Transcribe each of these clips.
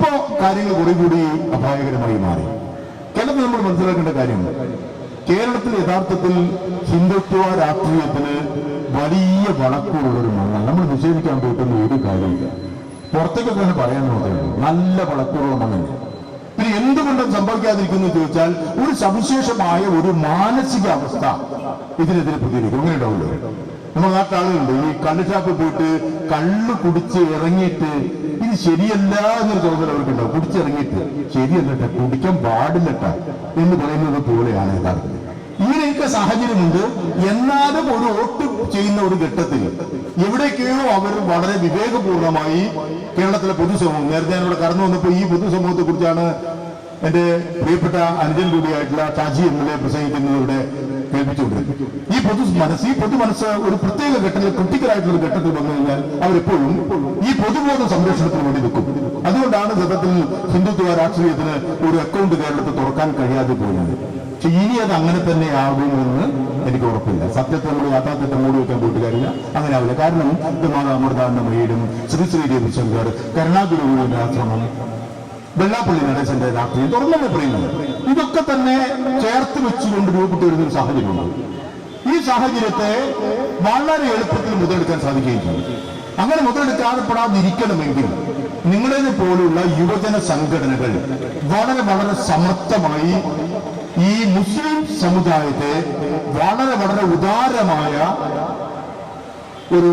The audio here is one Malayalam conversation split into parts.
ഇപ്പോ കാര്യങ്ങൾ കുറെ കൂടി അപായകരമായി മാറി. കേരളത്തിൽ നമ്മൾ മനസ്സിലാക്കേണ്ട കാര്യം, കേരളത്തിൽ യഥാർത്ഥത്തിൽ ഹിന്ദുത്വ രാഷ്ട്രീയത്തിന് വലിയ വളക്കൂറുള്ളൊരു മണ്ണാണ്. നമ്മൾ നിഷേധിക്കാൻ പോയിട്ടൊന്നും ഒരു കാര്യമില്ല. പുറത്തേക്കൊക്കെ പറയാൻ നോക്കുന്നത് നല്ല വളക്കൂറുള്ള മണ്ണുണ്ട്. പിന്നെ എന്തുകൊണ്ടും സംഭവിക്കാതിരിക്കുന്നു ചോദിച്ചാൽ ഒരു സവിശേഷമായ ഒരു മാനസികാവസ്ഥ ഇതിനെതിരെ പ്രതികരിക്കും. അങ്ങനെ ഉണ്ടാവില്ല. നമ്മുടെ നാട്ടിൽ ആളുകളുണ്ട് ഈ കള്ള് ഷാപ്പിൽ പോയിട്ട് കള്ള് കുടിച്ച് ഇറങ്ങിയിട്ട് ഇത് ശരിയല്ല എന്നൊരു തോന്നൽ അവർക്കുണ്ടാവും. കുടിച്ചിറങ്ങിയിട്ട് ശരിയല്ലട്ടെ, കുടിക്കാൻ പാടില്ലട്ട എന്ന് പറയുന്നത് പോലെയാണ് യഥാർത്ഥത്തിൽ. ഇങ്ങനെയൊക്കെ സാഹചര്യമുണ്ട്. എന്നാലും ഒരു വോട്ട് ചെയ്യുന്ന ഒരു ഘട്ടത്തിൽ എവിടേക്കോ അവർ വളരെ വിവേകപൂർണമായി കേരളത്തിലെ പൊതുസമൂഹം, നേരത്തെ ഞാനിവിടെ കടന്നു വന്നപ്പോൾ ഈ പൊതുസമൂഹത്തെ കുറിച്ചാണ് എന്റെ പ്രിയപ്പെട്ട അനുജൻ കൂടിയായിട്ടുള്ള ഷാജി MLA പ്രസംഗിക്കുന്നതിലൂടെ കേൾപ്പിച്ചുകൊണ്ടിരുന്നത്. ഈ പൊതു മനസ്സ് ഒരു പ്രത്യേക ഘട്ടത്തിൽ, ക്രിട്ടിക്കലായിട്ടുള്ള ഒരു ഘട്ടത്തിൽ വന്നു കഴിഞ്ഞാൽ അവരെപ്പോഴും ഈ പൊതുബോധ സംരക്ഷണത്തിന് വേണ്ടി നിൽക്കും. അതുകൊണ്ടാണ് സത്യത്തിൽ ഹിന്ദുത്വ രാഷ്ട്രീയത്തിന് ഒരു അക്കൗണ്ട് കേരളത്തിൽ തുറക്കാൻ കഴിയാതെ പോകുന്നത്. പക്ഷെ ഇനി അത് അങ്ങനെ തന്നെ ആകുമെന്ന് എനിക്ക് ഉറപ്പില്ല. സത്യത്തെ നമ്മൾ യാഥാർത്ഥ്യത്തെ മൂടി വെക്കാൻ പോയിട്ട് കാര്യമില്ല, അങ്ങനെ ആവില്ല. കാരണം മാതാ അമൃതാനന്ദമയിലും ശ്രീ ശ്രീ രവിശങ്കർ, കരുണാഗുരുവിന്റെ ആശ്രമം, വെള്ളാപ്പള്ളി നടേശന്റെ രാഷ്ട്രീയം തുറന്നല്ലേ പറയുന്നത്. ഇതൊക്കെ തന്നെ ചേർത്ത് വെച്ചുകൊണ്ട് രൂപപ്പെട്ടു വരുന്നൊരു സാഹചര്യമുണ്ട്. ഈ സാഹചര്യത്തെ വളരെ എളുപ്പത്തിൽ മുതലെടുക്കാൻ സാധിക്കുകയും ചെയ്യും. അങ്ങനെ മുതലെടുക്കാതെപ്പെടാതിരിക്കണമെങ്കിൽ നിങ്ങളെ പോലുള്ള യുവജന സംഘടനകൾ വളരെ വളരെ സമർത്ഥമായി ഈ മുസ്ലിം സമുദായത്തെ വളരെ വളരെ ഉദാരമായ ഒരു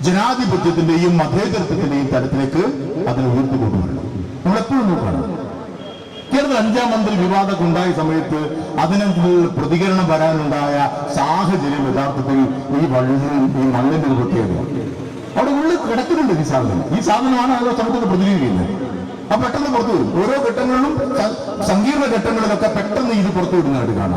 ജനാധിപത്യത്തിന്റെയും മതേതരത്വത്തിന്റെയും തലത്തിലേക്ക് അതിനെ ഉയർത്തിക്കൊണ്ടുവരണം. നമ്മളെപ്പോഴും നോക്കണം, കേരളത്തിൽ 5ാം മന്ത്രി വിവാദമൊക്കെ ഉണ്ടായ സമയത്ത് അതിനകത്ത് പ്രതികരണം വരാനുണ്ടായ സാഹചര്യം യഥാർത്ഥത്തിൽ ഈ മണ്ണിന്റെ ഒരു പ്രത്യേകത. അവിടെ ഉള്ളിൽ കിടക്കുന്നുണ്ട് ഈ സാധനമാണ് ഓരോ സമയത്ത് പ്രതികരിക്കുന്നത്. ആ പെട്ടെന്ന് പുറത്തു വരും. ഓരോ ഘട്ടങ്ങളിലും സങ്കീർണ ഘട്ടങ്ങളിലൊക്കെ പെട്ടെന്ന് ഇത് പുറത്തു വിടുന്നതായിട്ട് കാണാം.